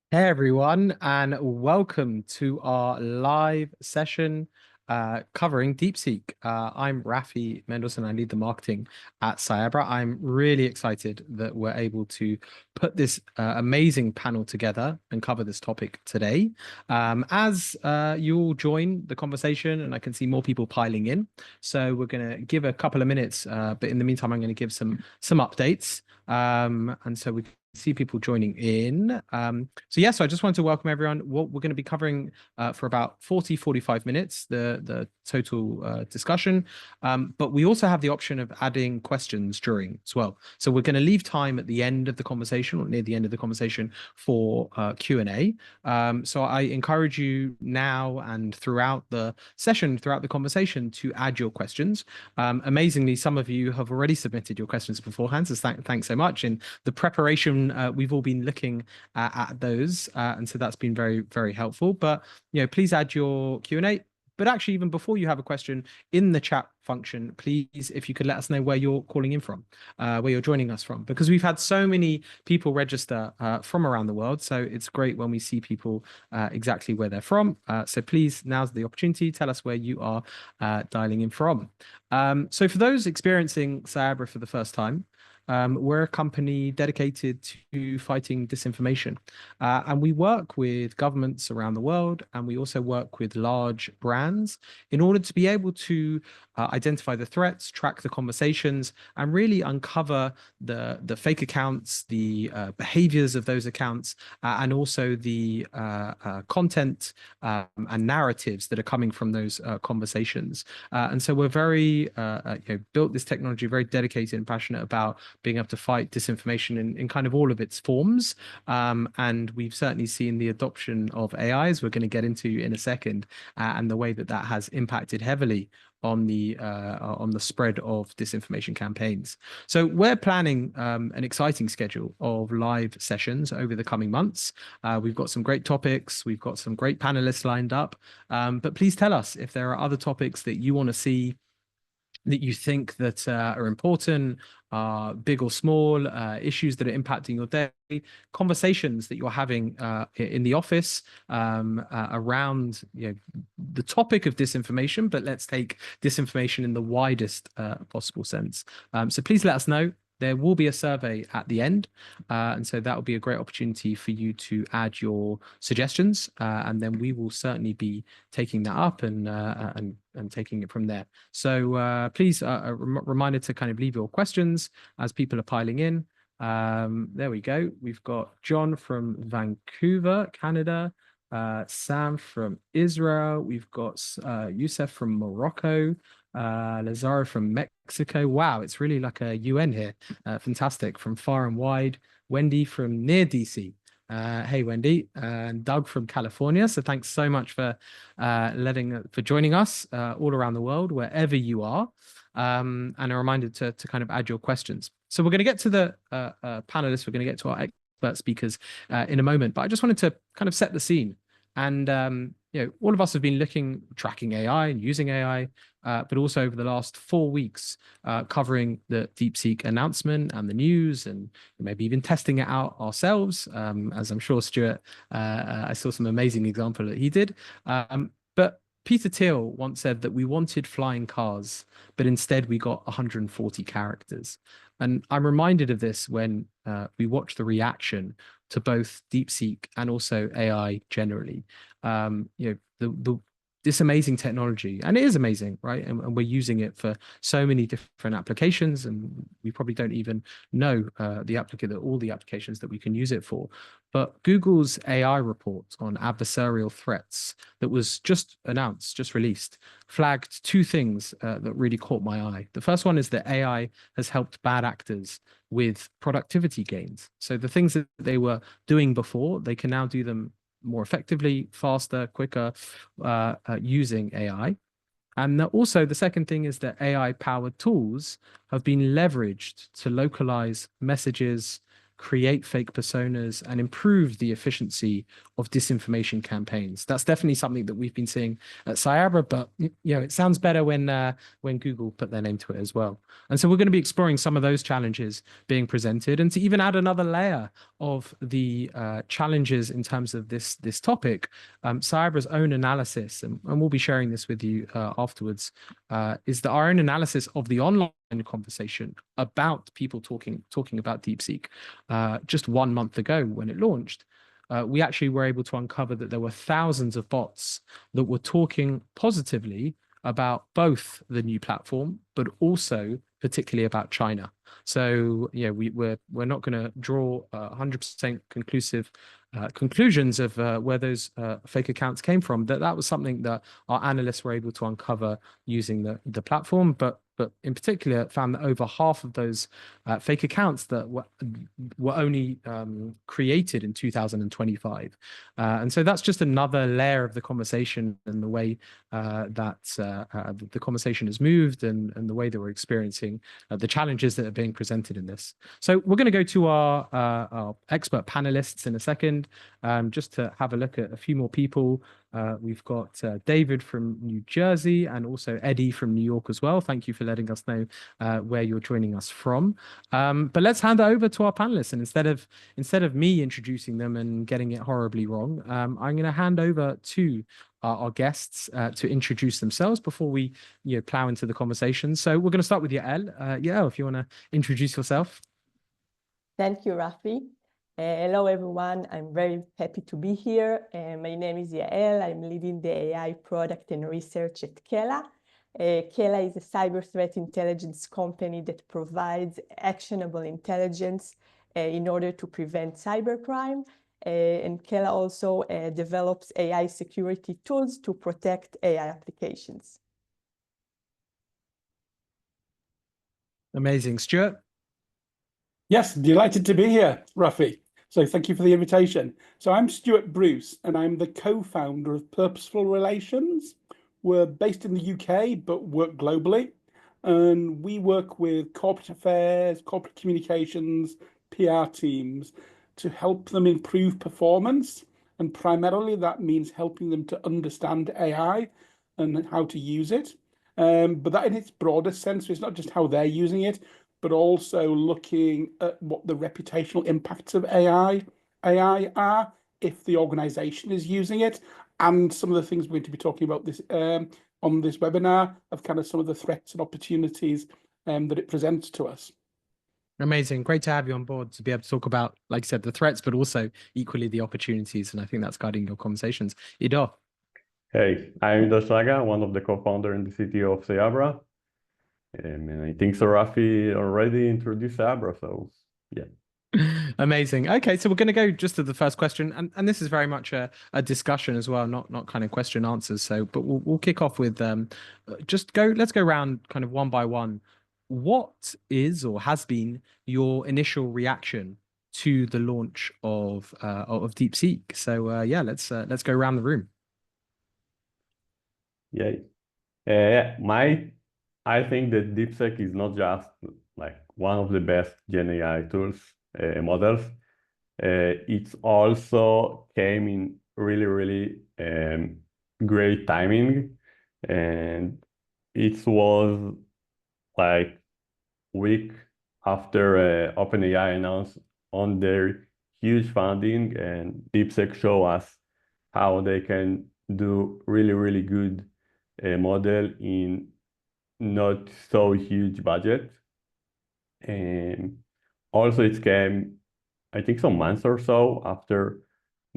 Hey everyone, and welcome to our live session covering DeepSeek. I'm Rafi Mendelson. I lead the marketing at Cyabra. I'm really excited that we're able to put this amazing panel together and cover this topic today. As you all join the conversation, and I can see more people piling in, so we're going to give a couple of minutes, but in the meantime, I'm going to give some updates. And so we see people joining in. So I just wanted to welcome everyone. What we're going to be covering for about 45 minutes, the total discussion. But we also have the option of adding questions during as well. So we're going to leave time at the end of the conversation or near the end of the conversation for Q&A. So I encourage you now and throughout the session, throughout the conversation, to add your questions. Amazingly, some of you have already submitted your questions beforehand, so thanks so much. In the preparation, we've all been looking at those, and so that's been very, very helpful. But please add your Q&A. But actually, even before you have a question in the chat function, please, if you could let us know where you're calling in from, where you're joining us from, because we've had so many people register from around the world. So it's great when we see people exactly where they're from. So please, now's the opportunity. Tell us where you are dialing in from. So for those experiencing Cyabra for the first time, we're a company dedicated to fighting disinformation. And we work with governments around the world, and we also work with large brands in order to be able to identify the threats, track the conversations, and really uncover the fake accounts, the behaviors of those accounts, and also the content and narratives that are coming from those conversations. And so we're very built this technology, very dedicated and passionate about being able to fight disinformation in kind of all of its forms. And we've certainly seen the adoption of AI, as we're going to get into in a second, and the way that that has impacted heavily on the spread of disinformation campaigns. So we're planning an exciting schedule of live sessions over the coming months. We've got some great topics. We've got some great panelists lined up. But please tell us if there are other topics that you want to see, that you think that are important, big or small, issues that are impacting your day, conversations that you're having in the office around the topic of disinformation, but let's take disinformation in the widest possible sense. So please let us know. There will be a survey at the end, and so that will be a great opportunity for you to add your suggestions, and then we will certainly be taking that up and taking it from there. So please, a reminder to kind of leave your questions as people are piling in. There we go. We've got John from Vancouver, Canada, Sam from Israel. We've got Youssef from Morocco, Lazaro from Mexico. Wow, it's really like a UN here. Fantastic. From far and wide. Wendy from near DC. Hey Wendy, and Doug from California. So thanks so much for joining us all around the world, wherever you are. And a reminder to kind of add your questions. So we're going to get to the panelists. We're going to get to our expert speakers in a moment. But I just wanted to kind of set the scene. And all of us have been tracking AI and using AI, but also over the last 4 weeks, covering the DeepSeek announcement and the news, and maybe even testing it out ourselves. As I'm sure Stuart, I saw some amazing example that he did. But Peter Thiel once said that we wanted flying cars, but instead we got 140 characters. And I'm reminded of this when we watch the reaction to both DeepSeek and also AI generally. This amazing technology, and it is amazing, right? And we're using it for so many different applications, and we probably don't even know all the applications that we can use it for. But Google's AI report on adversarial threats that was just announced, just released, flagged two things that really caught my eye. The first one is that AI has helped bad actors with productivity gains. So the things that they were doing before, they can now do them more effectively, faster, quicker, using AI. And also the second thing is that AI-powered tools have been leveraged to localize messages, create fake personas, and improve the efficiency of disinformation campaigns. That's definitely something that we've been seeing at Cyabra, but it sounds better when Google put their name to it as well. And so we're going to be exploring some of those challenges being presented, and to even add another layer of the challenges in terms of this topic, Cyabra's own analysis, and we'll be sharing this with you afterwards, is that our own analysis of the online conversation about people talking about DeepSeek just 1 month ago when it launched. We actually were able to uncover that there were thousands of bots that were talking positively about both the new platform, but also particularly about China. So yeah, we're not going to draw 100% conclusive conclusions of where those fake accounts came from. That was something that our analysts were able to uncover using the platform, but in particular found that over half of those fake accounts that were only created in 2025. And so that's just another layer of the conversation and the way that the conversation has moved and the way that we're experiencing the challenges that are being presented in this. So we're going to go to our expert panelists in a second, just to have a look at a few more people. We've got David from New Jersey and also Eddie from New York as well. Thank you for letting us know where you're joining us from. But let's hand it over to our panelists. And instead of me introducing them and getting it horribly wrong, I'm going to hand over to our guests to introduce themselves before we plow into the conversation. So we're going to start with Yael. Yael, if you want to introduce yourself. Thank you, Rafi. Hello, everyone. I'm very happy to be here. My name is Yael. I'm leading the AI product and research at Kela. Kela is a cyber threat intelligence company that provides actionable intelligence in order to prevent cybercrime. And Kela also develops AI security tools to protect AI applications. Amazing. Stuart? Yes, delighted to be here, Rafi. So thank you for the invitation. So I'm Stuart Bruce, and I'm the co-founder of Purposeful Relations. We're based in the UK, but work globally. And we work with corporate affairs, corporate communications, PR teams to help them improve performance. And primarily that means helping them to understand AI and how to use it. But that in its broader sense, it's not just how they're using it, but also looking at what the reputational impacts of AI are if the organization is using it, and some of the things we're going to be talking about this on this webinar of kind of some of the threats and opportunities that it presents to us. Amazing. Great to have you on board to be able to talk about, like I said, the threats, but also equally the opportunities. And I think that's guiding your conversations. Ido. Hey, I'm Ido Shaga, one of the co-founder and the CTO of Cyabra. And I think so Rafi already introduced Cyabra, so yeah. Amazing. Okay, so we're going to go just to the first question, and this is very much a discussion as well, not kind of question answers. So, but we'll kick off with let's go around kind of one by one. What is or has been your initial reaction to the launch of DeepSeek? So yeah, let's go around the room. Yeah. I think that DeepSeek is not just like one of the best GenAI tools, models. It also came in really great timing, and it was like week after OpenAI announced on their huge funding, and DeepSeek show us how they can do really good model in not so huge budget. And also it came, I think, some months or so after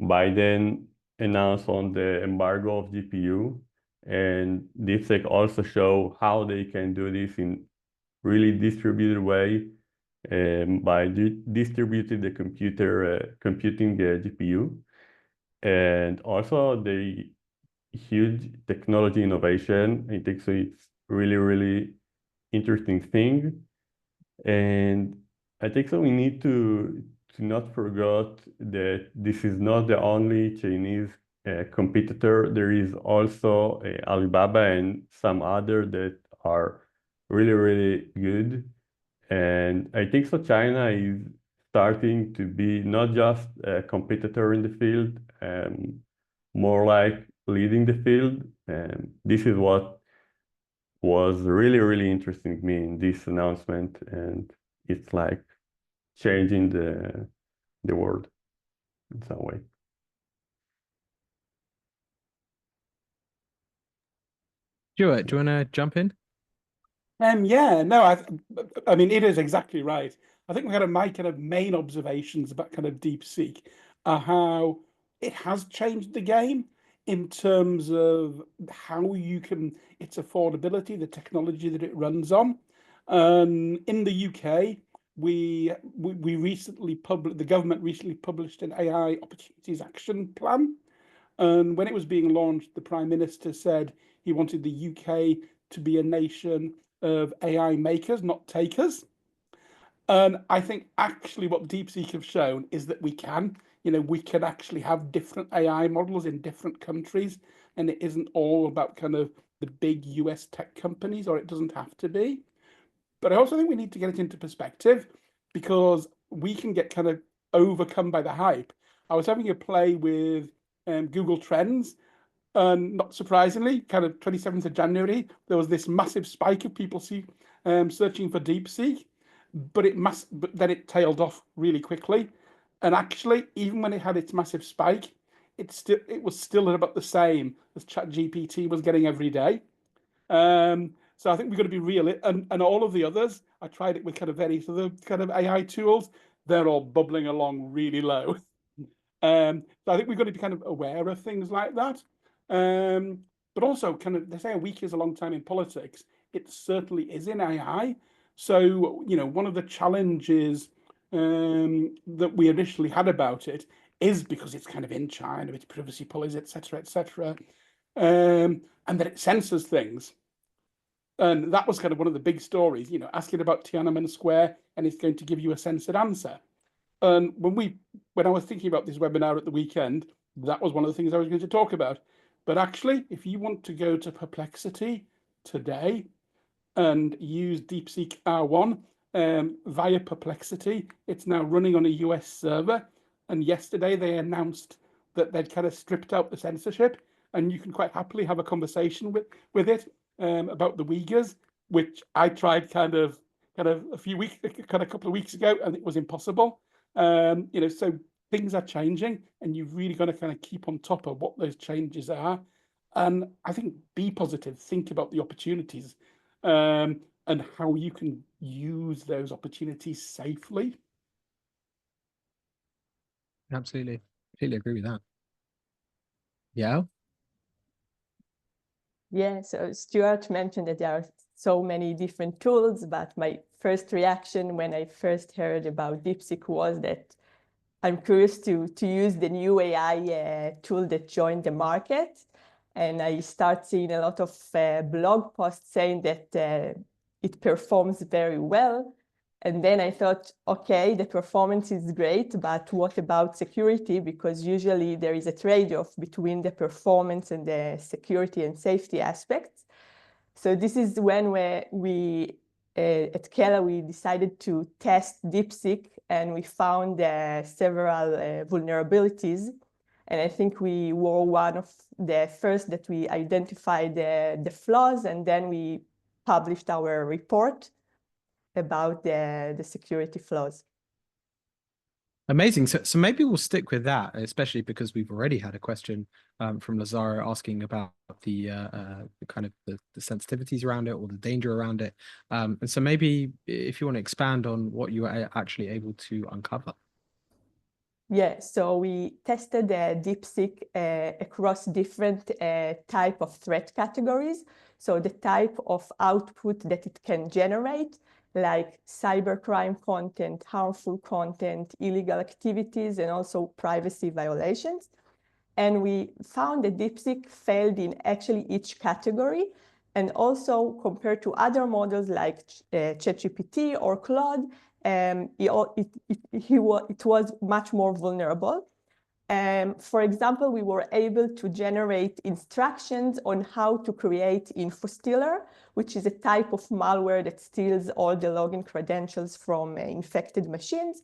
Biden announced on the embargo of GPU, and DeepSeek also show how they can do this in really distributed way by distributing the computing the GPU, and also the huge technology innovation. I think so it's really interesting thing. And I think so we need to not forget that this is not the only Chinese competitor. There is also Alibaba and some other that are really good. And I think so China is starting to be not just a competitor in the field, more like leading the field. And this is what was really, really interesting to me in this announcement, and it's like changing the world in some way. Stuart, do you want to jump in? Yeah, no, I mean, it is exactly right. I think my kind of main observations about kind of DeepSeek are how it has changed the game in terms of how you can, its affordability, the technology that it runs on. In the UK, we recently published, the government recently published an AI Opportunities Action Plan. And when it was being launched, the Prime Minister said he wanted the UK to be a nation of AI makers, not takers. And I think actually what DeepSeek have shown is that we can actually have different AI models in different countries, and it isn't all about kind of the big US tech companies, or it doesn't have to be. But I also think we need to get it into perspective, because we can get kind of overcome by the hype. I was having a play with Google Trends, and not surprisingly, kind of 27th of January, there was this massive spike of people searching for DeepSeek, but then it tailed off really quickly. And actually, even when it had its massive spike, it was still at about the same as ChatGPT was getting every day. So I think we've got to be real. And all of the others, I tried it with kind of various other kind of AI tools. They're all bubbling along really low. So I think we've got to be kind of aware of things like that. But also kind of, they say a week is a long time in politics. It certainly is in AI. So, one of the challenges that we initially had about it is because it's kind of in China, its privacy policies, et cetera, and that it censors things. And that was kind of one of the big stories, asking about Tiananmen Square, and it's going to give you a censored answer. And when I was thinking about this webinar at the weekend, that was one of the things I was going to talk about. But actually, if you want to go to Perplexity today and use DeepSeek R1 via Perplexity, it's now running on a US server. And yesterday they announced that they'd kind of stripped out the censorship, and you can quite happily have a conversation with it about the Uyghurs, which I tried kind of a couple of weeks ago, and it was impossible. So things are changing, and you've really got to kind of keep on top of what those changes are. And I think be positive, think about the opportunities, and how you can use those opportunities safely. Absolutely. Completely agree with that. Yeah. Yeah, so Stuart mentioned that there are so many different tools, but my first reaction when I first heard about DeepSeek was that I'm curious to use the new AI tool that joined the market. And I start seeing a lot of blog posts saying that it performs very well. And then I thought, okay, the performance is great, but what about security? Because usually there is a trade-off between the performance and the security and safety aspects. So this is when we at Kela, we decided to test DeepSeek, and we found several vulnerabilities. And I think we were one of the first that we identified the flaws, and then we published our report about the security flaws. Amazing. So maybe we'll stick with that, especially because we've already had a question from Lazaro asking about the kind of the sensitivities around it or the danger around it. And so maybe if you want to expand on what you were actually able to uncover. Yeah, so we tested DeepSeek across different type of threat categories. So the type of output that it can generate, like cybercrime content, harmful content, illegal activities, and also privacy violations. And we found that DeepSeek failed in actually each category. And also compared to other models like ChatGPT or Claude, it was much more vulnerable. For example, we were able to generate instructions on how to create InfoStealer, which is a type of malware that steals all the login credentials from infected machines.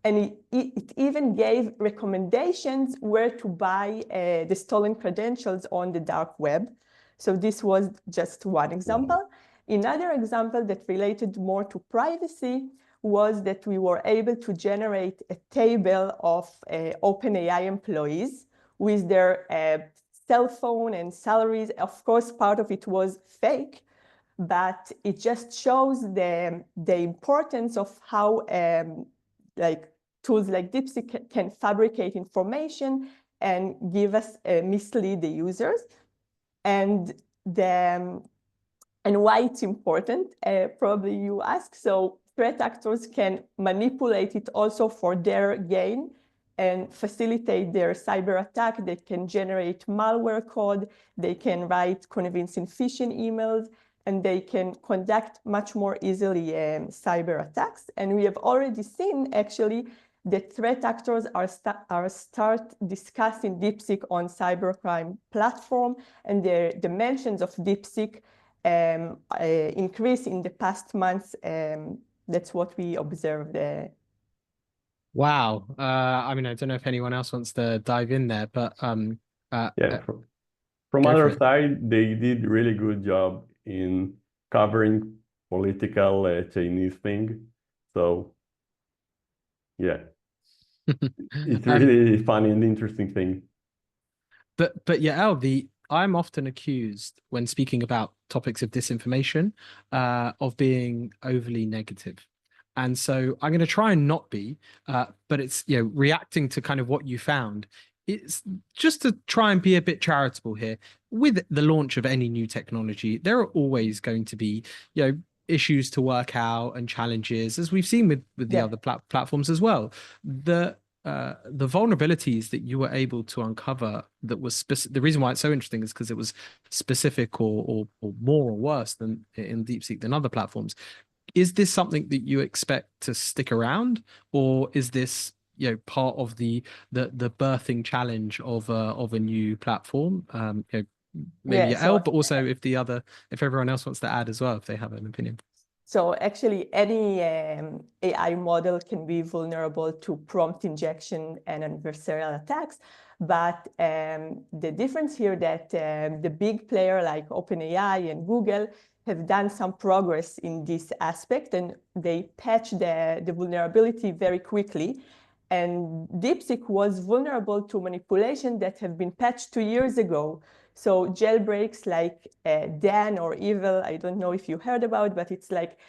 And it even gave recommendations where to buy the stolen credentials on the dark web. So this was just one example. Another example that related more to privacy was that we were able to generate a table of OpenAI employees with their cell phone and salaries. Of course, part of it was fake, but it just shows the importance of how like tools like DeepSeek can fabricate information and give us mislead the users. And why it's important, probably you ask. So threat actors can manipulate it also for their gain and facilitate their cyber attack. They can generate malware code, they can write convincing phishing emails, and they can conduct much more easily cyber attacks. And we have already seen, actually, that threat actors are start discussing DeepSeek on cybercrime platform, and the dimensions of DeepSeek increase in the past months. That's what we observed. Wow. I mean, I don't know if anyone else wants to dive in there, but Yeah, from go for other it. side, they did really good job in covering political Chinese thing. So yeah, it's really funny and interesting thing. But Yael, I'm often accused when speaking about topics of disinformation of being overly negative. And so I'm going to try and not be, but it's, reacting to kind of what you found. It's just to try and be a bit charitable here. With the launch of any new technology, there are always going to be, issues to work out and challenges, as we've seen with the other platforms as well. The vulnerabilities that you were able to uncover that was the reason why it's so interesting is because it was specific or more or worse than in DeepSeek than other platforms. Is this something that you expect to stick around, or is this part of the birthing challenge of a new platform? Maybe Yael, but also if everyone else wants to add as well, if they have an opinion. So actually, any AI model can be vulnerable to prompt injection and adversarial attacks. But the difference here that the big player like OpenAI and Google have done some progress in this aspect, and they patch the vulnerability very quickly. And DeepSeek was vulnerable to manipulation that have been patched 2 years ago. So jailbreaks like Dan or Evil, I don't know if you heard about, but it's like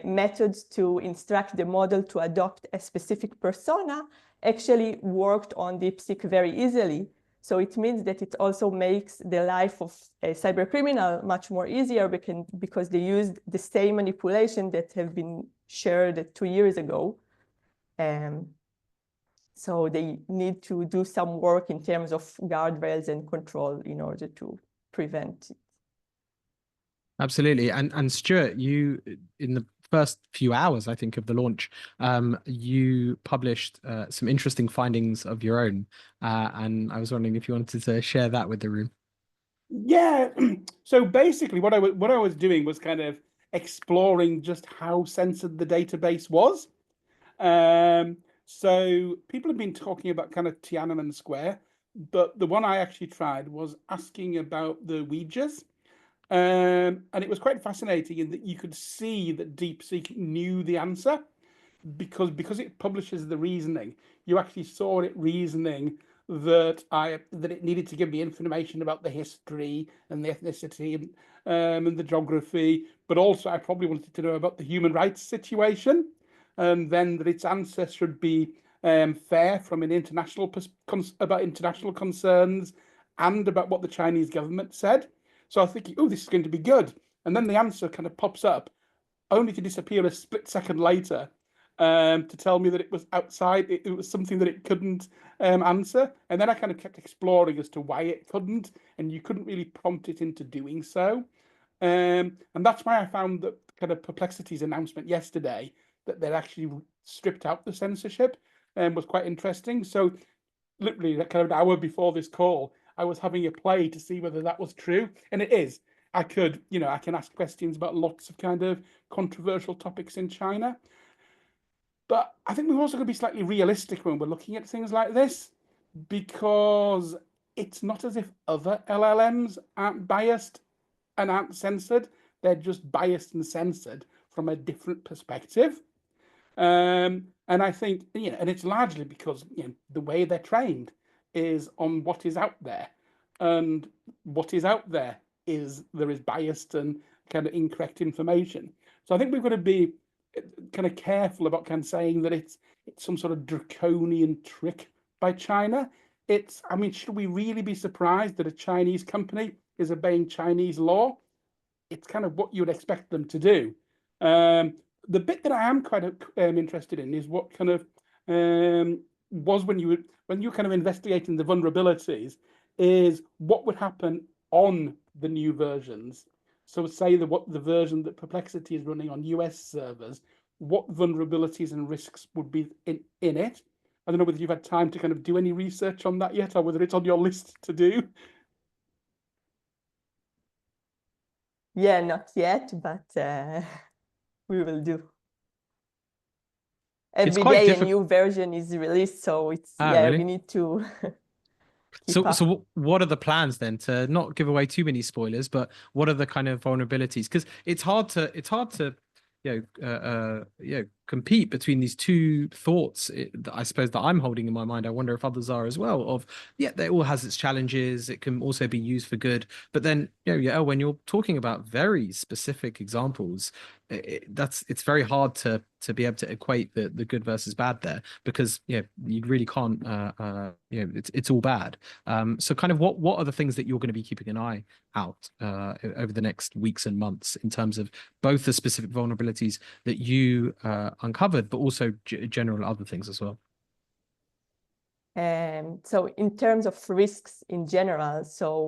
methods to instruct the model to adopt a specific persona actually worked on DeepSeek very easily. So it means that it also makes the life of a cyber criminal much more easier because they used the same manipulation that have been shared 2 years ago. So they need to do some work in terms of guardrails and control in order to prevent it. Absolutely. And Stuart, you, in the first few hours, I think, of the launch, you published some interesting findings of your own. And I was wondering if you wanted to share that with the room. Yeah. So basically what I was doing was kind of exploring just how censored the database was. So people have been talking about kind of Tiananmen Square, but the one I actually tried was asking about the Ouijas. And it was quite fascinating in that you could see that DeepSeek knew the answer because it publishes the reasoning. You actually saw it reasoning that it needed to give me information about the history and the ethnicity and the geography, but also I probably wanted to know about the human rights situation, and then that its answer should be fair from an about international concerns and about what the Chinese government said. So I was thinking, oh, this is going to be good. And then the answer kind of pops up, only to disappear a split second later to tell me that it was outside. It was something that it couldn't answer. And then I kind of kept exploring as to why it couldn't, and you couldn't really prompt it into doing so. And that's why I found that kind of Perplexity's announcement yesterday that they'd actually stripped out the censorship was quite interesting. So literally kind of an hour before this call, I was having a play to see whether that was true, and it is. I can ask questions about lots of kind of controversial topics in China. But I think we've also got to be slightly realistic when we're looking at things like this, because it's not as if other LLMs aren't biased and aren't censored. They're just biased and censored from a different perspective. And I think, and it's largely because the way they're trained is on what is out there, and what is out there there is biased and kind of incorrect information. So I think we've got to be kind of careful about kind of saying that it's some sort of draconian trick by China. I mean, should we really be surprised that a Chinese company is obeying Chinese law? It's kind of what you would expect them to do. The bit that I am quite interested in is what kind of was when you were kind of investigating the vulnerabilities, is what would happen on the new versions. So say what the version that Perplexity is running on US servers, what vulnerabilities and risks would be in it. I don't know whether you've had time to kind of do any research on that yet, or whether it's on your list to do. Yeah, not yet, but we will do. It's Every quite day a difficult. new version is released, so it's Really? we need to keep So, up. so what are the plans then, to not give away too many spoilers, but what are the kind of vulnerabilities? Because it's hard to, compete between these two thoughts. I suppose that I'm holding in my mind. I wonder if others are as well. Of it all has its challenges. It can also be used for good. But then, when you're talking about very specific examples, it's very hard to be able to equate the good versus bad there, because you really can't. It's all bad. So kind of what are the things that you're going to be keeping an eye out over the next weeks and months, in terms of both the specific vulnerabilities that you uncovered, but also general other things as well? So in terms of risks in general, so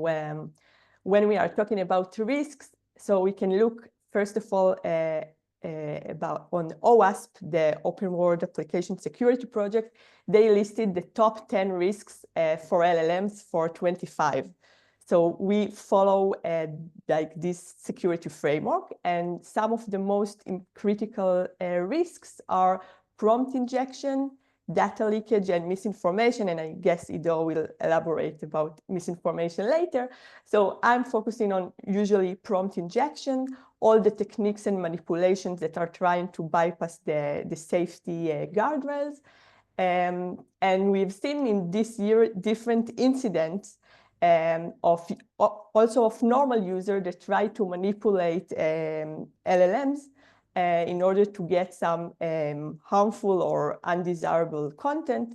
when we are talking about risks, so we can look first of all about on OWASP, the Open World Application Security Project. They listed the top 10 risks for LLMs for 25. So we follow like this security framework, and some of the most critical risks are prompt injection, data leakage, and misinformation. And I guess Ido will elaborate about misinformation later. So I'm focusing on usually prompt injection, all the techniques and manipulations that are trying to bypass the safety guardrails. And we've seen in this year different incidents also of normal users that try to manipulate LLMs in order to get some harmful or undesirable content.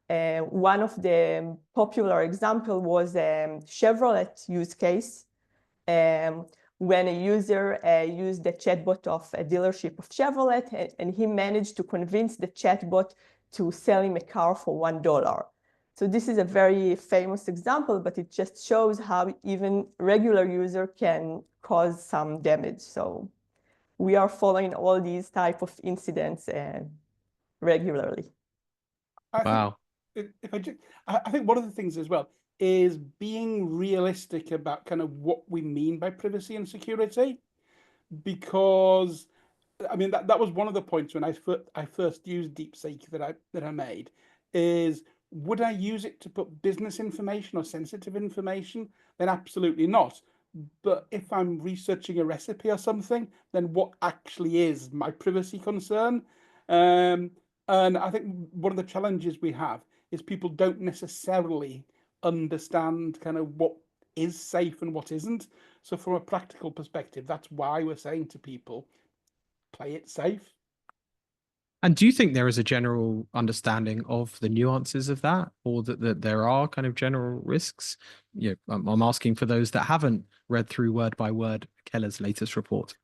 One of the popular examples was Chevrolet use case, when a user used the chatbot of a dealership of Chevrolet, and he managed to convince the chatbot to sell him a car for $1. So this is a very famous example, but it just shows how even regular user can cause some damage. So we are following all these type of incidents regularly. Wow. I think one of the things as well is being realistic about kind of what we mean by privacy and security, because I mean that was one of the points when I first used DeepSeek that I made, is would I use it to put business information or sensitive information? Then absolutely not. But if I'm researching a recipe or something, then what actually is my privacy concern? And I think one of the challenges we have is people don't necessarily understand kind of what is safe and what isn't. So from a practical perspective, that's why we're saying to people, play it safe. And do you think there is a general understanding of the nuances of that, or that there are kind of general risks? I'm asking for those that haven't read through word by word Keller's latest report.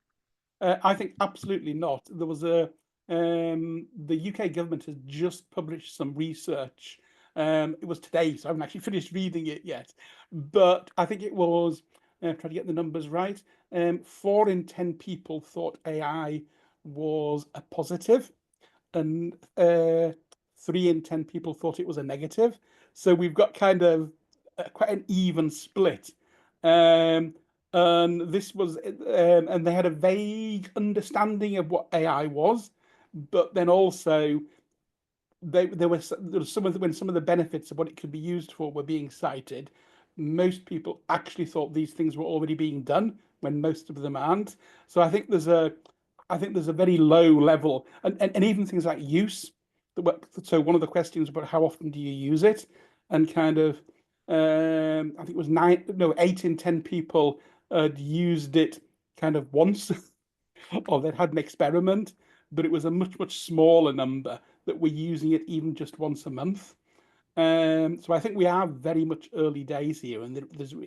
I think absolutely not. There was the UK government has just published some research. It was today, so I haven't actually finished reading it yet. But I think it was, trying to get the numbers right, 4 in 10 people thought AI was a positive, and 3 in 10 people thought it was a negative. So we've got kind of quite an even split. And this was, and they had a vague understanding of what AI was. but then also there was when some of the benefits of what it could be used for were being cited, most people actually thought these things were already being done when most of them aren't. So I think there's a very low level, and even things like use. So one of the questions about how often do you use it, and kind of I think it was 8 in 10 people had used it kind of once or they'd had an experiment, but it was a much smaller number that were using it even just once a month. So I think we are very much early days here, and there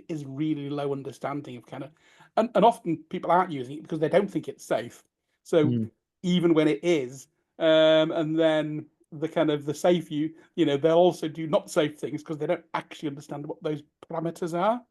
is really low understanding of kind of, and often people aren't using it because they don't think it's safe. So even when it is, and then the kind of the safe they'll also do not safe things because they don't actually understand what those parameters are.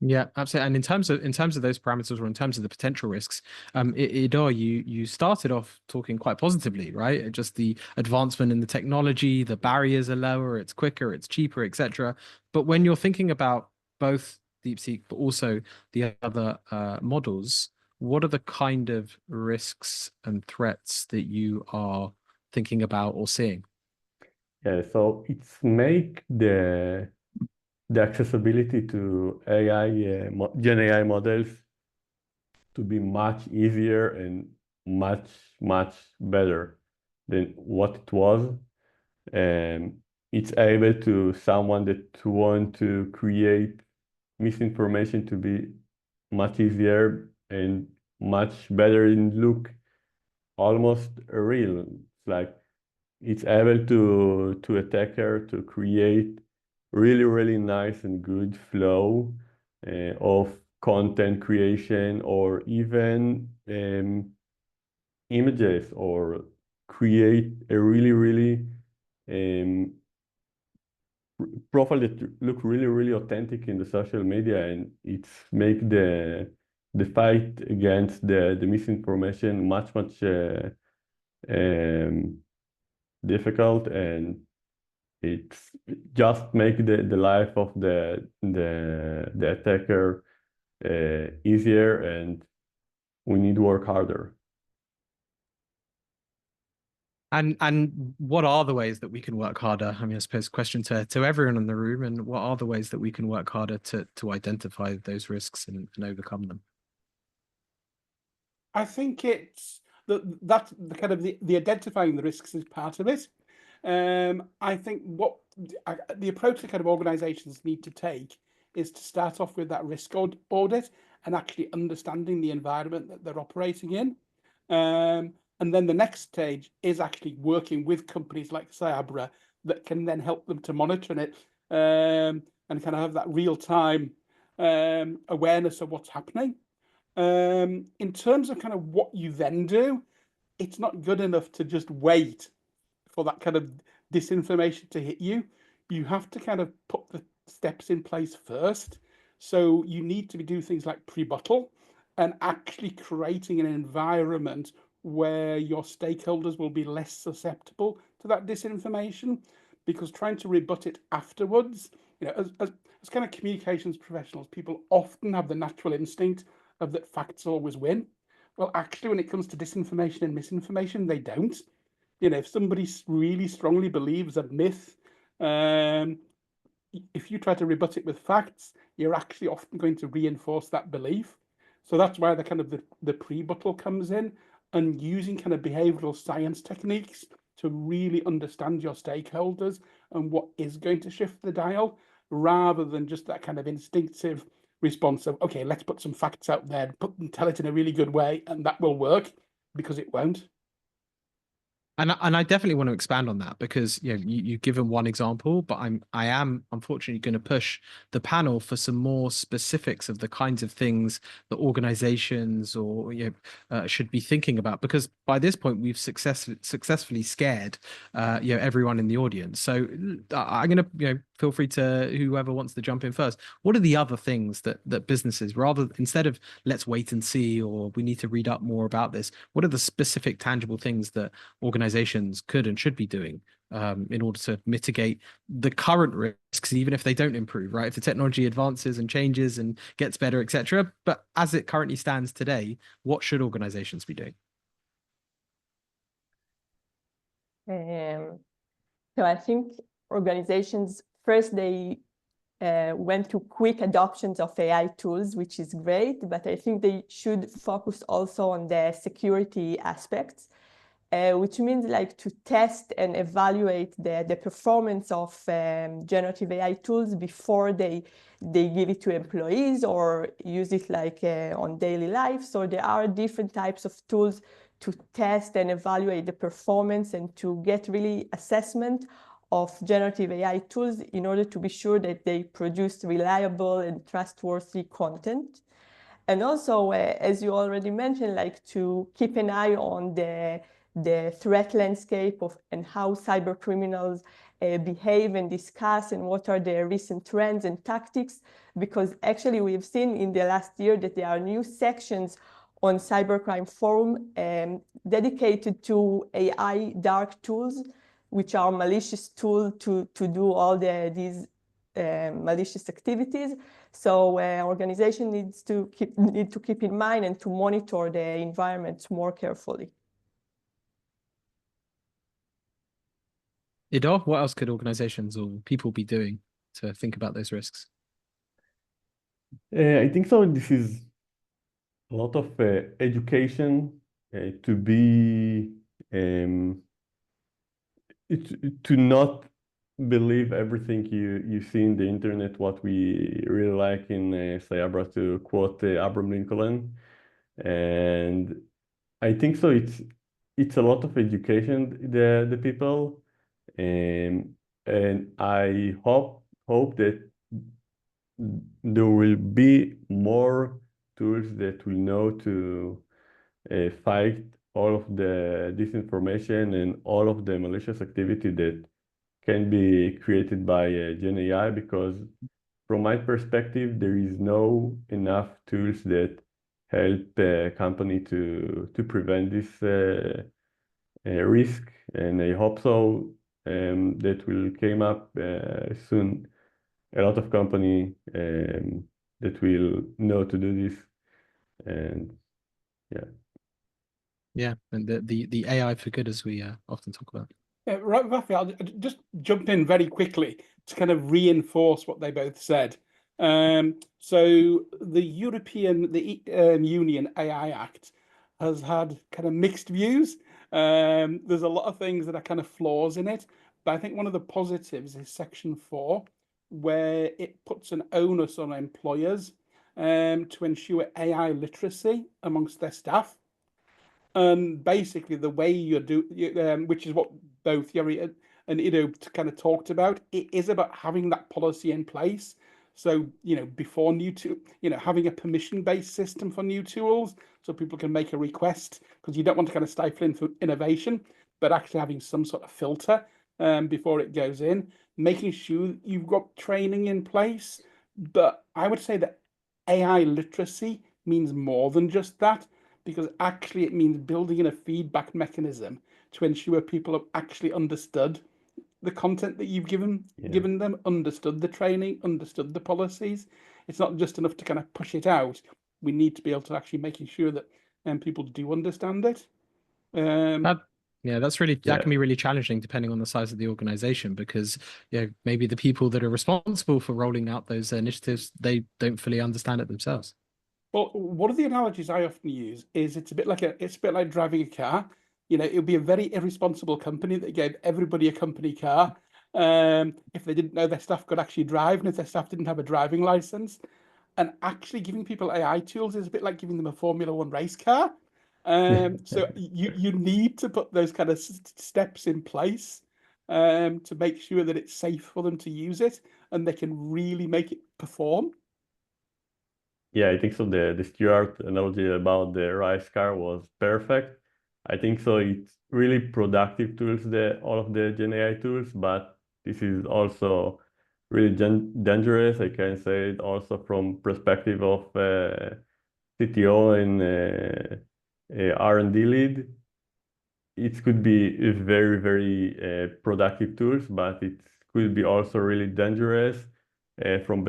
Yeah, absolutely. And in terms of those parameters, or in terms of the potential risks, Idor, you started off talking quite positively, right? Just the advancement in the technology, the barriers are lower, it's quicker, it's cheaper, etc. But when you're thinking about both DeepSeek, but also the other models, what are the kind of risks and threats that you are thinking about or seeing? Yeah, so it's make the accessibility to Gen AI models to be much easier and much better than what it was. And it's able to someone that want to create misinformation to be much easier and much better in look almost real. It's like it's able to attacker to create really nice and good flow of content creation, or even images, or create a really profile that look really authentic in the social media, and it's make the fight against the misinformation much difficult, and it's just make the life of the attacker easier, and we need to work harder. And what are the ways that we can work harder? I mean, I suppose question to everyone in the room, and what are the ways that we can work harder to identify those risks and overcome them? I think it's that's the kind of the identifying the risks is part of it. I think what the approach that kind of organizations need to take is to start off with that risk audit and actually understanding the environment that they're operating in. And then the next stage is actually working with companies like Cyabra that can then help them to monitor it, and kind of have that real-time awareness of what's happening. In terms of kind of what you then do, it's not good enough to just wait for that kind of disinformation to hit you. You have to kind of put the steps in place first. So you need to do things like pre-bottle and actually creating an environment where your stakeholders will be less susceptible to that disinformation, because trying to rebut it afterwards, as kind of communications professionals, people often have the natural instinct of that facts always win. Well, actually, when it comes to disinformation and misinformation, they don't. If somebody really strongly believes a myth, if you try to rebut it with facts, you're actually often going to reinforce that belief. So that's why the kind of the pre-buttal comes in, and using kind of behavioral science techniques to really understand your stakeholders and what is going to shift the dial, rather than just that kind of instinctive response of, okay, let's put some facts out there, tell it in a really good way, and that will work, because it won't. And I definitely want to expand on that, because you've given one example, but I am unfortunately going to push the panel for some more specifics of the kinds of things that organizations or should be thinking about, because by this point we've successfully scared everyone in the audience. So I'm going to feel free to whoever wants to jump in first. What are the other things that businesses, rather instead of let's wait and see, or we need to read up more about this, what are the specific tangible things that organizations could and should be doing in order to mitigate the current risks, even if they don't improve, right? If the technology advances and changes and gets better, etc. But as it currently stands today, what should organizations be doing? So I think organizations, first they went to quick adoptions of AI tools, which is great, but I think they should focus also on the security aspects, which means like to test and evaluate the performance of generative AI tools before they give it to employees or use it like on daily life. So there are different types of tools to test and evaluate the performance and to get really assessment of generative AI tools in order to be sure that they produce reliable and trustworthy content. And also, as you already mentioned, like to keep an eye on the threat landscape of and how cyber criminals behave and discuss and what are their recent trends and tactics, because actually we've seen in the last year that there are new sections on cybercrime forum dedicated to AI dark tools, which are malicious tools to do all these malicious activities. So organization needs to keep in mind and to monitor the environment more carefully. Idor, what else could organizations or people be doing to think about those risks? I think so. This is a lot of education to be to not believe everything you see in the internet. What we really like in Cyabra, to quote Abraham Lincoln, and I think so. It's a lot of education the people, and I hope that there will be more tools that will know to fight all of the disinformation and all of the malicious activity that can be created by Gen AI, because from my perspective, there is no enough tools that help a company to prevent this risk, and I hope so that will came up soon. A lot of company that will know to do this, and yeah. Yeah, and the AI for good, as we often talk about. Right, Rafi, I'll just jump in very quickly to kind of reinforce what they both said. So the Union AI Act has had kind of mixed views. There's a lot of things that are kind of flaws in it, but I think one of the positives is Section 4, where it puts an onus on employers to ensure AI literacy amongst their staff. And basically, the way which is what both Yuri and Ido kind of talked about, it is about having that policy in place. So, before having a permission-based system for new tools, so people can make a request, because you don't want to kind of stifle innovation, but actually having some sort of filter before it goes in, making sure you've got training in place. But I would say that AI literacy means more than just that, because actually it means building in a feedback mechanism to ensure people have actually understood the content that you've given them, understood the training, understood the policies. It's not just enough to kind of push it out. We need to be able to actually making sure that people do understand it. That can be really challenging depending on the size of the organization, because maybe the people that are responsible for rolling out those initiatives, they don't fully understand it themselves. Well, one of the analogies I often use is it's a bit like driving a car. It would be a very irresponsible company that gave everybody a company car if they didn't know their staff could actually drive, and if their staff didn't have a driving license. And actually giving people AI tools is a bit like giving them a Formula One race car. So you need to put those kind of steps in place to make sure that it's safe for them to use it and they can really make it perform. Yeah, I think so. The Stuart analogy about the rice car was perfect. I think so. It's really productive tools, all of the Gen AI tools, but this is also really dangerous. I can say it also from perspective of CTO and R&D lead. It could be a very, very productive tools, but it could be also really dangerous from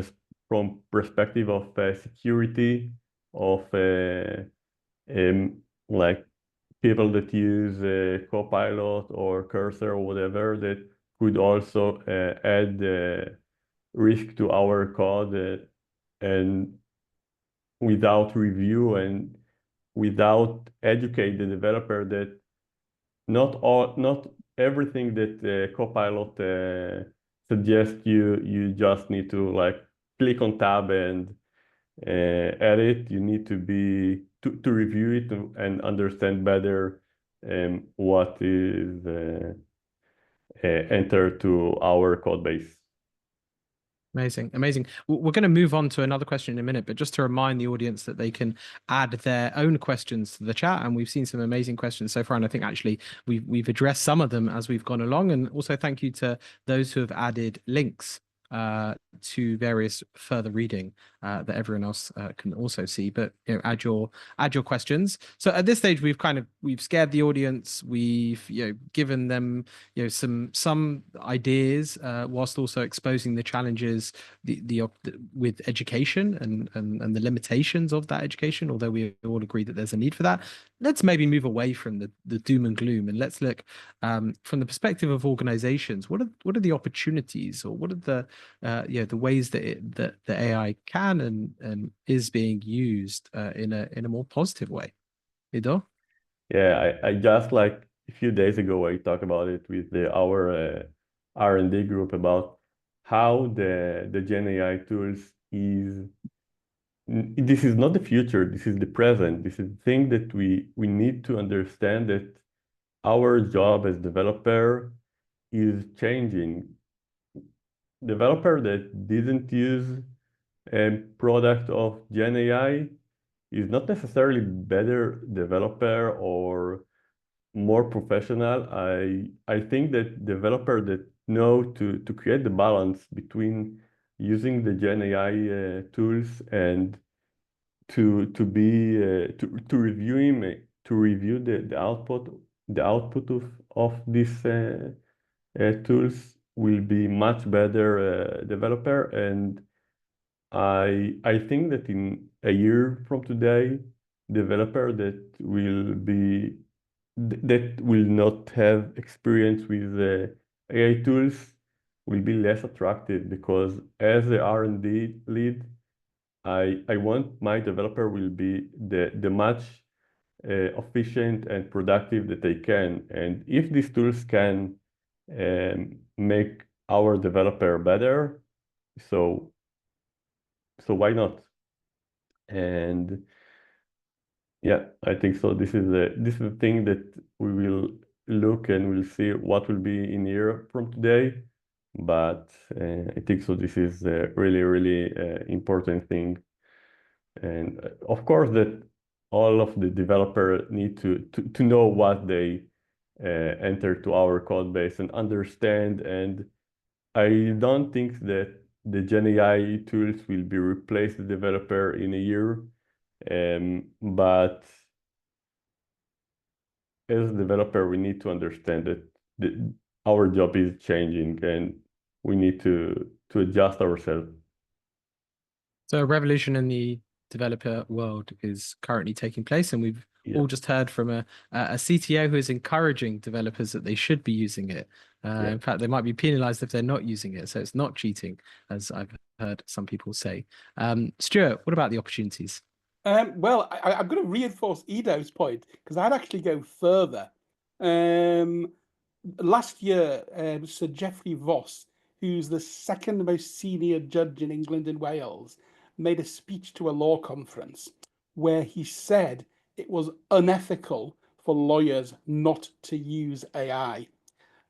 perspective of security, of like people that use Copilot or Cursor or whatever that could also add risk to our code and without review and without educate the developer that not everything that Copilot suggests you just need to like click on tab and edit. You need to be to review it and understand better what is entered to our code base. Amazing, amazing. We're going to move on to another question in a minute, but just to remind the audience that they can add their own questions to the chat, and we've seen some amazing questions so far, and I think actually we've addressed some of them as we've gone along. And also thank you to those who have added links to various further reading that everyone else can also see. But add your questions. So at this stage, we've scared the audience. We've given them some ideas whilst also exposing the challenges with education and the limitations of that education. Although we all agree that there's a need for that. Let's maybe move away from the doom and gloom and let's look from the perspective of organizations. What are the opportunities, or what are the ways that the AI can and is being used in a more positive way? Ido? Yeah, I just like a few days ago I talked about it with our R&D group about how the Gen AI tools this is not the future, this is the present. This is the thing that we need to understand, that our job as developer is changing. Developer that didn't use a product of Gen AI is not necessarily better developer or more professional. I think that developer that know to create the balance between using the Gen AI tools and to review the output of these tools will be much better developer. And I think that in a year from today, developer that will not have experience with AI tools will be less attractive, because as the R&D lead, I want my developer will be the much efficient and productive that they can. And if these tools can make our developer better, so why not? And yeah, I think so. This is a thing that we will look and we'll see what will be in a year from today. But I think so. This is a really, really important thing. And of course, that all of the developer need to know what they enter to our code base and understand. And I don't think that the Gen AI tools will be replace the developer in a year. But as a developer, we need to understand that our job is changing and we need to adjust ourselves. So a revolution in the developer world is currently taking place, and we've all just heard from a CTO who is encouraging developers that they should be using it. In fact, they might be penalized if they're not using it. So it's not cheating, as I've heard some people say. Stuart, what about the opportunities? Well, I'm going to reinforce Ido's point, because I'd actually go further. Last year, Sir Geoffrey Voss, who's the second most senior judge in England and Wales, made a speech to a law conference where he said it was unethical for lawyers not to use AI.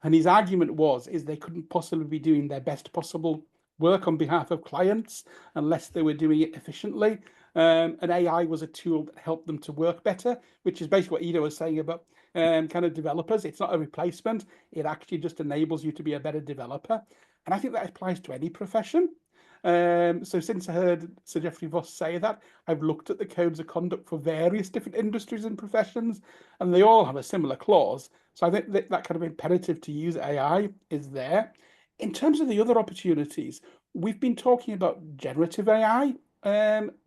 And his argument is they couldn't possibly be doing their best possible work on behalf of clients unless they were doing it efficiently. And AI was a tool that helped them to work better, which is basically what Ido was saying about kind of developers. It's not a replacement. It actually just enables you to be a better developer. And I think that applies to any profession. So since I heard Sir Geoffrey Voss say that, I've looked at the codes of conduct for various different industries and professions, and they all have a similar clause. So I think that kind of imperative to use AI is there. In terms of the other opportunities, we've been talking about generative AI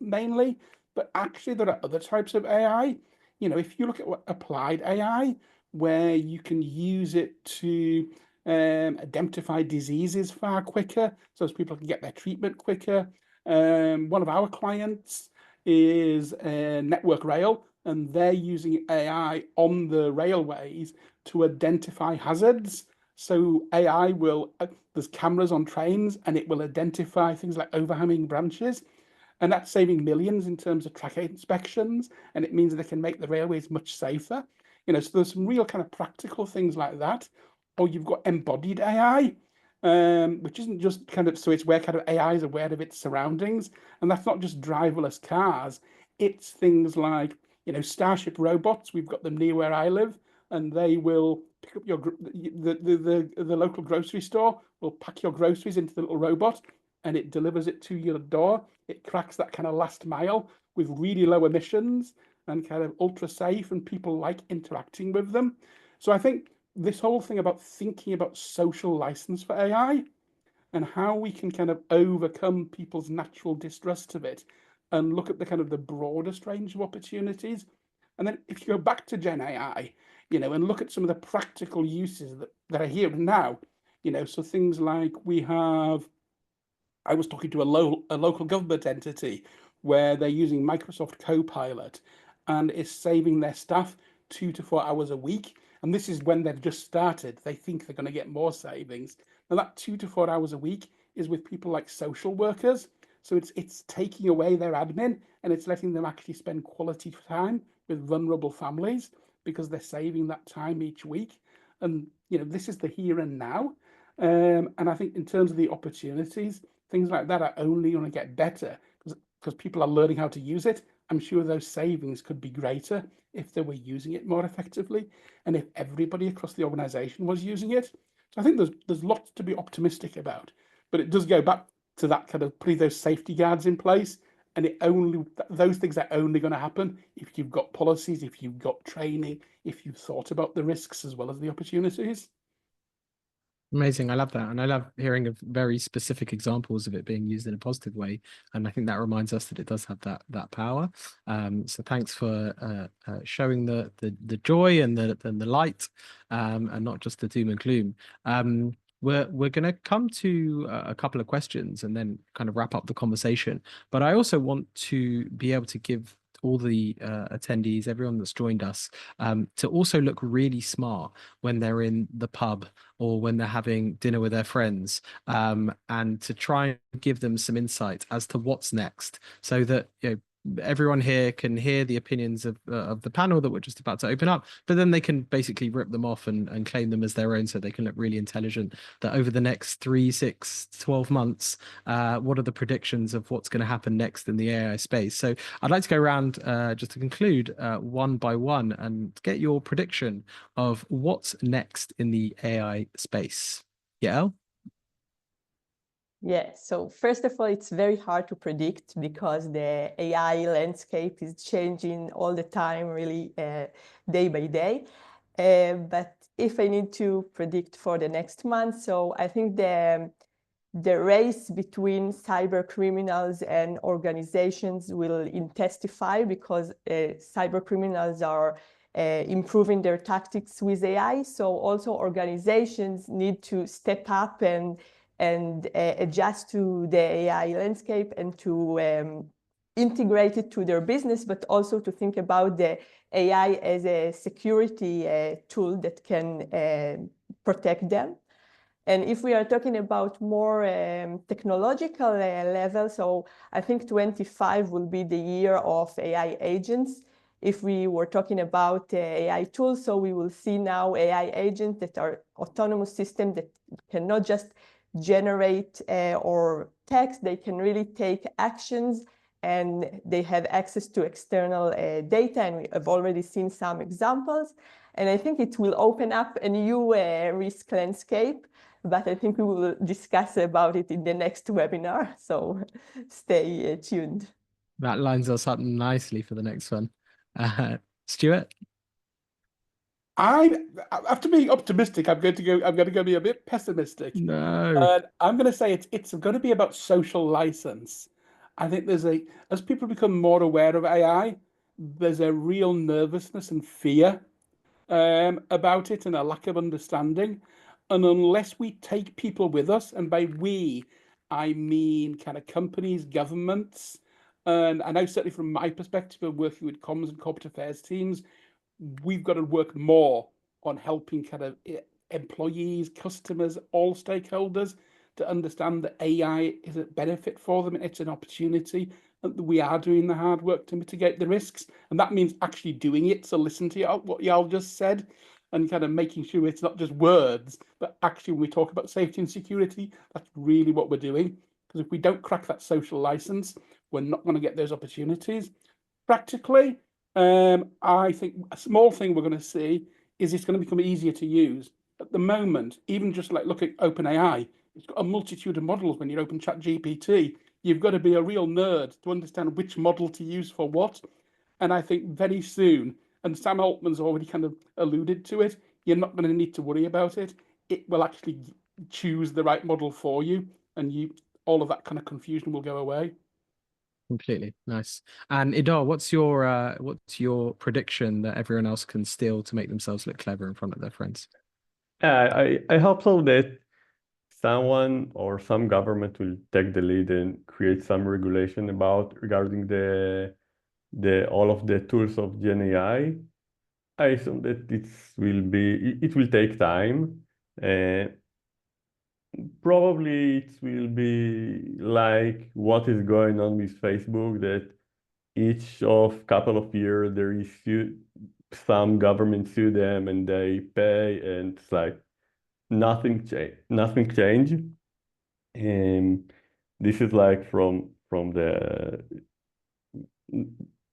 mainly, but actually there are other types of AI. you know, if you look at what applied AI, where you can use it to identify diseases far quicker, so as people can get their treatment quicker. One of our clients is Network Rail, and they're using AI on the railways to identify hazards. So AI will, there's cameras on trains, and it will identify things like overhanging branches. And that's saving millions in terms of track inspections. And it means they can make the railways much safer. You know, so there's some real kind of practical things like that. Or you've got embodied AI, which isn't just kind of, so it's where kind of AI is aware of its surroundings. And that's not just driverless cars. It's things like, you know, Starship robots. We've got them near where I live, and they will pick up your the local grocery store will pack your groceries into the little robot, and it delivers it to your door. It cracks that kind of last mile with really low emissions and kind of ultra safe, and people like interacting with them. So I think this whole thing about thinking about social license for AI and how we can kind of overcome people's natural distrust of it and look at the kind of the broadest range of opportunities. And then if you go back to Gen AI, you know, and look at some of the practical uses that are here now, you know, so things like I was talking to a local government entity where they're using Microsoft Copilot, and it's saving their staff 2 to 4 hours a week. And this is when they've just started. They think they're going to get more savings. Now that 2 to 4 hours a week is with people like social workers. So it's taking away their admin, and it's letting them actually spend quality time with vulnerable families because they're saving that time each week. And you know, this is the here and now. And I think in terms of the opportunities, things like that are only going to get better because people are learning how to use it. I'm sure those savings could be greater if they were using it more effectively, and if everybody across the organization was using it. So I think there's lots to be optimistic about, but it does go back to that kind of putting those safety guards in place. And those things are only going to happen if you've got policies, if you've got training, if you've thought about the risks as well as the opportunities. Amazing. I love that. And I love hearing of very specific examples of it being used in a positive way. And I think that reminds us that it does have that power. So thanks for showing the joy and the light, and not just the doom and gloom. We're going to come to a couple of questions and then kind of wrap up the conversation. But I also want to be able to give all the attendees, everyone that's joined us, to also look really smart when they're in the pub or when they're having dinner with their friends, and to try and give them some insight as to what's next, so that everyone here can hear the opinions of the panel that we're just about to open up, but then they can basically rip them off and claim them as their own, so they can look really intelligent. That over the next 3, 6, 12 months, what are the predictions of what's going to happen next in the AI space? So I'd like to go around just to conclude one by one and get your prediction of what's next in the AI space. Yeah. Yeah, so first of all, it's very hard to predict because the AI landscape is changing all the time, really day by day. But if I need to predict for the next month, so I think the race between cyber criminals and organizations will intensify because cyber criminals are improving their tactics with AI. So also organizations need to step up and adjust to the AI landscape and to integrate it to their business, but also to think about the AI as a security tool that can protect them. And if we are talking about more technological level, so I think 25 will be the year of AI agents. If we were talking about AI tools, so we will see now AI agents that are autonomous systems that cannot just generate or text, they can really take actions, and they have access to external data, and we have already seen some examples. And I think it will open up a new risk landscape, but I think we will discuss about it in the next webinar, so stay tuned. That lines us up nicely for the next one. Stuart? After being optimistic, I'm going to go be a bit pessimistic. No. I'm going to say it's going to be about social license. I think as people become more aware of AI, there's a real nervousness and fear about it and a lack of understanding. And unless we take people with us, and by we, I mean kind of companies, governments, and I know certainly from my perspective of working with comms and corporate affairs teams, we've got to work more on helping kind of employees, customers, all stakeholders to understand that AI is a benefit for them and it's an opportunity, and that we are doing the hard work to mitigate the risks. And that means actually doing it. So listen to what y'all just said and kind of making sure it's not just words, but actually when we talk about safety and security, that's really what we're doing. Because if we don't crack that social license, we're not going to get those opportunities. Practically, I think a small thing we're going to see is it's going to become easier to use. At the moment, even just like look at OpenAI, it's got a multitude of models. When you open ChatGPT, you've got to be a real nerd to understand which model to use for what. And I think very soon, and Sam Altman's already kind of alluded to it, you're not going to need to worry about it. It will actually choose the right model for you, and all of that kind of confusion will go away. Completely nice. And Idar, what's your prediction that everyone else can steal to make themselves look clever in front of their friends? I hope so that someone or some government will take the lead and create some regulation regarding the all of the tools of genai. I assume that it will take time. Probably it will be like what is going on with Facebook, that each of couple of years there is some government sue them and they pay, and it's like nothing change. And this is like from the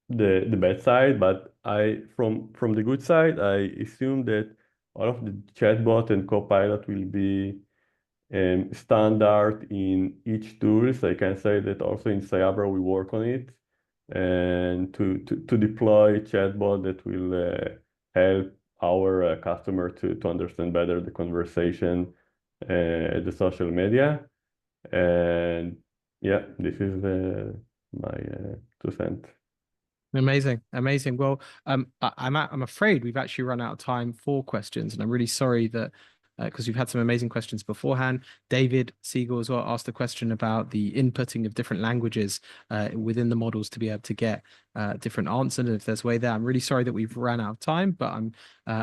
bad side, but from the good side, I assume that all of the chatbot and copilot will be standard in each tool. So I can say that also in Cyabra we work on it, and to deploy chatbot that will help our customer to understand better the conversation, the social media. And yeah, this is my 2 cents. Amazing, amazing. Well, I'm afraid we've actually run out of time for questions, and I'm really sorry that because we've had some amazing questions beforehand. David Siegel as well asked a question about the inputting of different languages within the models to be able to get different answers. And if there's a way there, I'm really sorry that we've run out of time, but I'm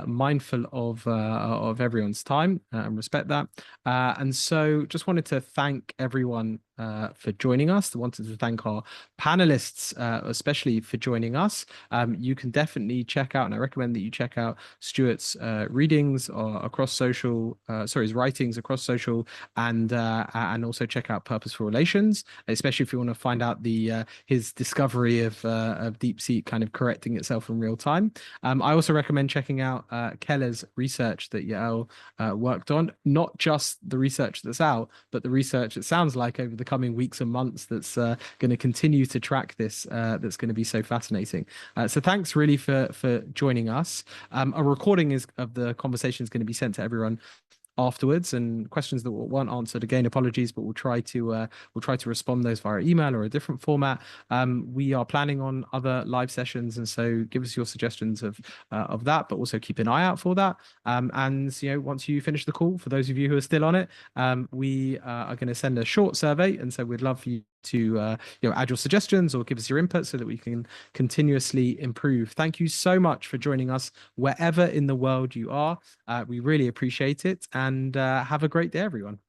mindful of everyone's time and respect that. And so just wanted to thank everyone for joining us. I wanted to thank our panelists, especially for joining us. You can definitely check out, and I recommend that you check out Stuart's readings across social, his writings across social, and also check out Purposeful Relations, especially if you want to find out his discovery of DeepSeek kind of correcting itself in real time. I also recommend checking out Keller's research that Yael worked on, not just the research that's out, but the research it sounds like over the coming weeks and months that's going to continue to track this, that's going to be so fascinating. So thanks really for joining us. A recording of the conversation is going to be sent to everyone afterwards, and questions that weren't answered, again, apologies, but we'll try to respond those via email or a different format. We are planning on other live sessions, and so give us your suggestions of that, but also keep an eye out for that. And once you finish the call, for those of you who are still on it, we are going to send a short survey, and so we'd love for you to add your suggestions or give us your input so that we can continuously improve. Thank you so much for joining us wherever in the world you are. We really appreciate it, and have a great day, everyone.